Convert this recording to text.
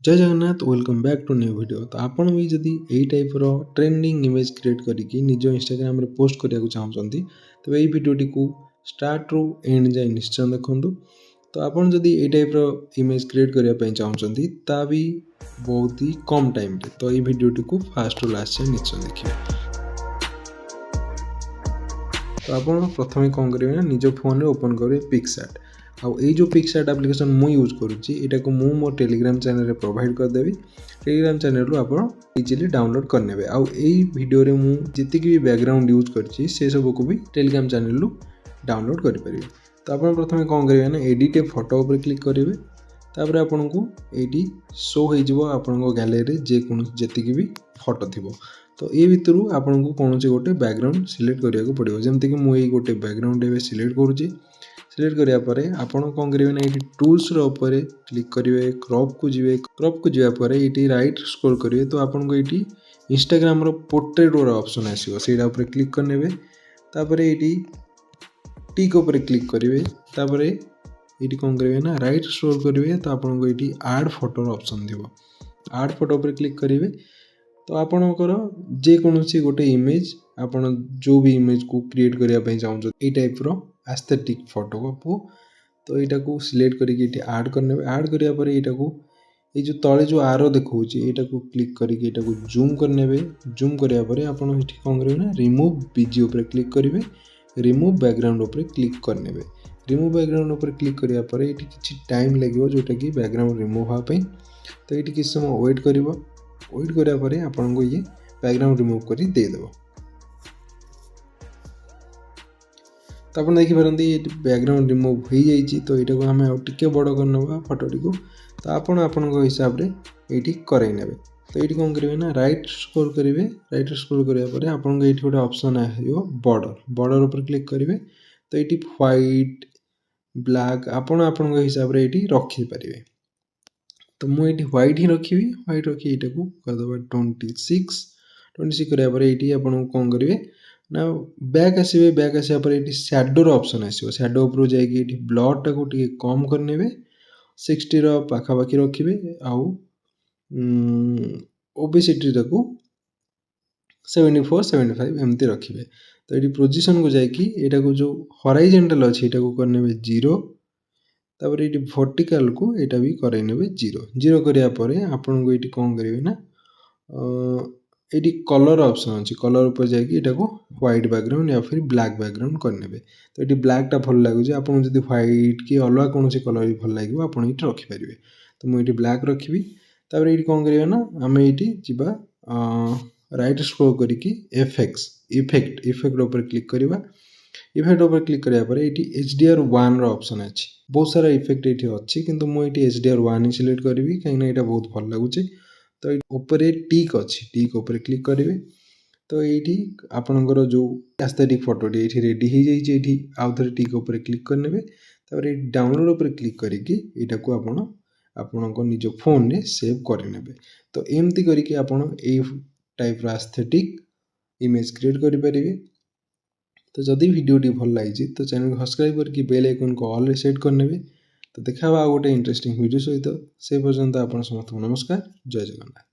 जय Jagannath welcome back to new video. तो आपण भी जदि यही टाइप रो ट्रेंडिंग इमेज क्रिएट करके निज इंस्टाग्राम रे पोस्ट करने चाहते तो यही वीडियोटी को स्टार्ट रू एंड जाए निश्चय देखूँ। तो आपण जदि यही टाइप रो इमेज क्रिएट करने चाहते ता भी बहुत ही कम टाइम रे, तो ये वीडियोटी को फास्ट रू लास्ट जाए निश्चय देखिए। तो आपण प्रथम कौन करेंगे निज फोन में ओपन करेंगे पिक्सआर्ट। आउ जो पिक्सआर्ट एप्लिकेशन मु यूज करुच्ची एटा मु मो टेलीग्राम चैनल रे प्रोवाइड करदेवी। टेलीग्राम चैनल रू आप इजिली डाउनलोड करने। आउ यही वीडियो रे मु जितकी भी बैकग्राउंड यूज करछि से सब को भी टेलीग्राम चैनल रू डाउनलोड कर पारिबे। तो आप प्रथम कौन करेंगे ना एडिट ए फोटो पर क्लिक करेंगे। तापर आपन को एटी शो हो जिवो आपन को गैलरी जे कोन जति भी फोटो थिबो। तो ये भितर आपन को कौन से गोटे बैकग्राउंड सिलेक्ट करिया पड़ो। जमती कि मुझे गोटे बैकग्राउंड एवं सिलेक्ट करुँची। सिलेक्ट करापर आपड़ कौन करेंगे ना ये टूल्स रे क्लिक करेंगे, क्रॉप को जी। क्रॉप को जापर ये राइट स्क्रॉल करेंगे तो आपन को ये इंस्टाग्राम रो पोर्ट्रेट वाला ऑप्शन आसो से क्लिक करने। तापर ये टिक उपर क्लिक करेंगे। तापर ये कौन करेंगे ना राइट स्क्रॉल करेंगे तो आपन को ये ऐड फोटो ऑप्शन थी। ऐड फोटो पर क्लिक करेंगे तो आपणकर जेकोसी गोटे इमेज आपन जो भी इमेज को क्रिएट करने चाहते ये टाइप रो एस्थेटिक फोटो को तो यहाँ को सिलेक्ट करके ऐड करने। ऐड करापर यहाँ को ये जो तले जो आरो देखा यहाँ को क्लिक करके यहाँ को जूम करने। जूम करापर आप कौन करेंगे ना रिमूव बीजी उपर क्लिक करेंगे। रिमूव बैकग्राउंड उपर क्लिक करने। रिमूव बैकग्राउंड उपर क्लिक करापर ये किसी टाइम लगे जोटा कि बैकग्राउंड रिमूव हाँपाई। तो ये किसी समय वेट कर। वेट करापर आपन को ये बैकग्राउंड रिमूव कर देदेव। तो आप देखिपारती ये बैकग्राउंड रिमूव हो जाइए। तो यहाँ को आम आगे बड़ करना फोटोटी को। तो आपण हिसाब से ये करने। तो ये कौन करेंगे ना राइट स्क्रॉल करेंगे। राइट स्क्रॉल करापर आपको ये गोटे ऑप्शन आयो बॉर्डर। बॉर्डर उपर क्लिक करेंगे तो ये व्हाइट ब्लैक आपण हिसाब से ये रखिपारे। तो मुझे व्हाइट ही रखी। व्हाइट रखी यहाँ को करदे 26 करापर ये आपको कौन करेंगे ना बैक आसवे। बैक आसापर ये सैडोर ऑप्शन आसो। सैडो उपर जाकि ब्लड टाक कम करने 60 पाखापाखि रखिए। आउ ओबेसिटी 74-75 एमती रखिए। तो ये पोजिशन को जाकि यहाँ को जो हॉरिजॉन्टल अच्छी यहाँ को करने 0। तापर ये वर्टिकल को यहाँ भी करने 0। 0 करापर आपन को ये कौन करेंगे ना ये कलर ऑप्शन अच्छी। कलर उपर जाकि यहाँ को व्हाइट बैकग्राउंड या फिर ब्लैक बैकग्राउंड करने। तो ये ब्लैकटा भल लगे आपको जब व्हाइट कि अलग कौन कलर भी भल लगे आप रखिपारे। तो मुझे ब्लैक रखी। तापर ये कौन करेंगे ना आम ये जा राइट स्क्रॉल करके इफेक्ट उपर क्लिक करवा। इफेक्ट उपर क्लिक करापर ये HDR1 ऑप्शन अच्छी। बहुत सारा इफेक्ट ये अच्छी किंतु मुझे HDR1 ही सिलेक्ट करी कहीं यहाँ बहुत भल लगुच। तो ऊपर टिक अच्छी। टिक उपर क्लिक करेंगे तो ये आपणकर जो एस्थेटिक फोटोटी ये रेडी हो जाइए। आउ थे टिक उपर क्लिक करने। तापर ये डाउनलोड उपर क्लिक करके यहाँ को आपण निज फोन में सेव करने। तो एमती करके आपण ए टाइप एस्थेटिक इमेज क्रिएट करेंगे। तो जदि वीडियोटी भल लगी तो चैनल को सब्सक्राइब करके बेल आइकन को ऑल सेट करने। तो देखा गोटे इंटरेस्टिंग वीडियो सहित से पर्यंत आप समस्त नमस्कार। जय जगन्नाथ।